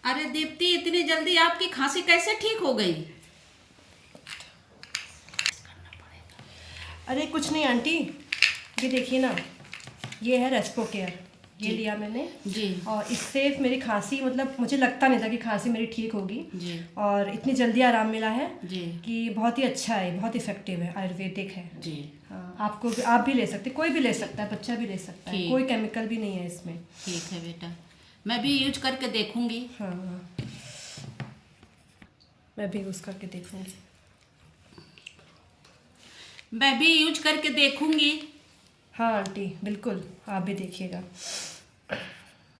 अरे दीप्ति, इतनी जल्दी आपकी खांसी कैसे ठीक हो गई? अरे कुछ नहीं आंटी, ये देखिए ना, ये है रेस्पो केयर, ये जी। लिया मैंने जी और इससे मेरी खांसी, मतलब मुझे लगता नहीं था कि खांसी मेरी ठीक होगी जी और इतनी जल्दी आराम मिला है जी कि बहुत ही अच्छा है, बहुत इफ़ेक्टिव है, आयुर्वेदिक है। जी। हाँ, आपको भी, आप भी ले सकते, कोई भी ले सकता है, बच्चा भी ले सकता है, ठीक। कोई केमिकल भी नहीं है इसमें। ठीक है बेटा, मैं भी यूज करके देखूंगी। हाँ हाँ, मैं भी यूज़ करके देखूंगी। मैं भी यूज करके देखूंगी। हाँ आंटी, बिल्कुल, आप भी देखिएगा।